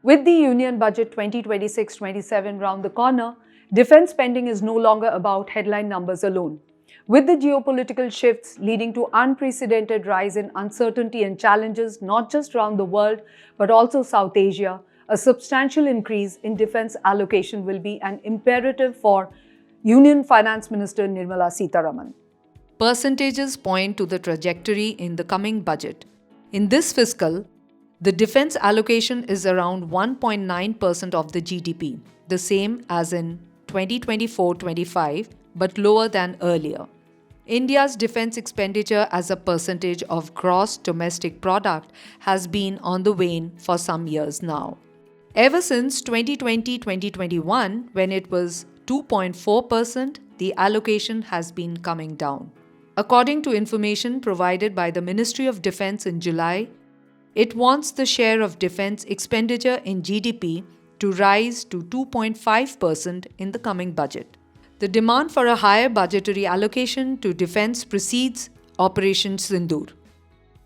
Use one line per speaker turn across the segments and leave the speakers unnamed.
With the Union Budget 2026-27 round the corner, defense spending is no longer about headline numbers alone. With the geopolitical shifts leading to unprecedented rise in uncertainty and challenges not just around the world but also South Asia, a substantial increase in defense allocation will be an imperative for Union Finance Minister Nirmala Sitharaman.
Percentages point to the trajectory in the coming budget. In this fiscal, the defense allocation is around 1.9% of the GDP, the same as in 2024-25, but lower than earlier. India's defense expenditure as a percentage of gross domestic product has been on the wane for some years now. Ever since 2020-2021, when it was 2.4%, the allocation has been coming down. According to information provided by the Ministry of Defence in July, it wants the share of defence expenditure in GDP to rise to 2.5% in the coming budget. The demand for a higher budgetary allocation to defence precedes Operation Sindoor.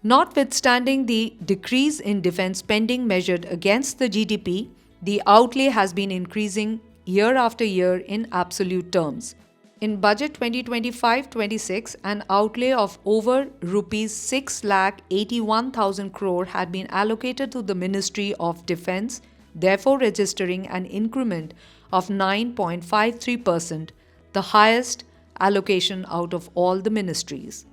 Notwithstanding the decrease in defence spending measured against the GDP, the outlay has been increasing year after year in absolute terms. In Budget 2025-26, an outlay of over Rs 6,81,000 crore had been allocated to the Ministry of Defence, therefore registering an increment of 9.53%, the highest allocation out of all the ministries.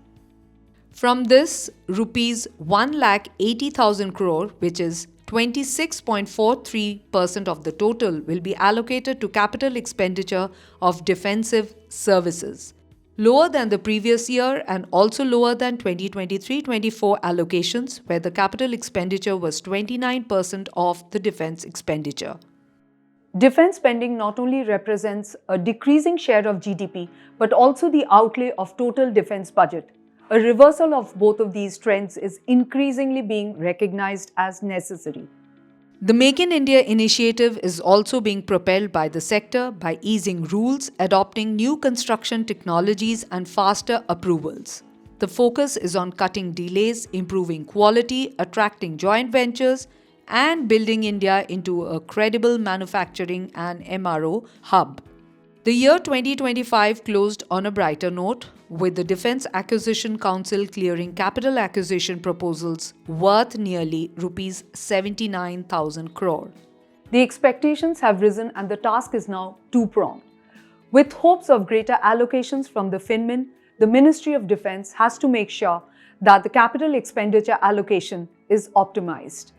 From this, Rs 1,80,000 crore, which is 26.43% of the total, will be allocated to capital expenditure of defensive services, lower than the previous year and also lower than 2023-24 allocations, where the capital expenditure was 29% of the defense expenditure.
Defense spending not only represents a decreasing share of GDP, but also the outlay of total defense budget. A reversal of both of these trends is increasingly being recognized as necessary.
The Make in India initiative is also being propelled by the sector by easing rules, adopting new construction technologies and faster approvals. The focus is on cutting delays, improving quality, attracting joint ventures, and building India into a credible manufacturing and MRO hub. The year 2025 closed on a brighter note, with the Defence Acquisition Council clearing capital acquisition proposals worth nearly Rs 79,000 crore.
The expectations have risen and the task is now two-pronged. With hopes of greater allocations from the FinMin, the Ministry of Defence has to make sure that the capital expenditure allocation is optimized.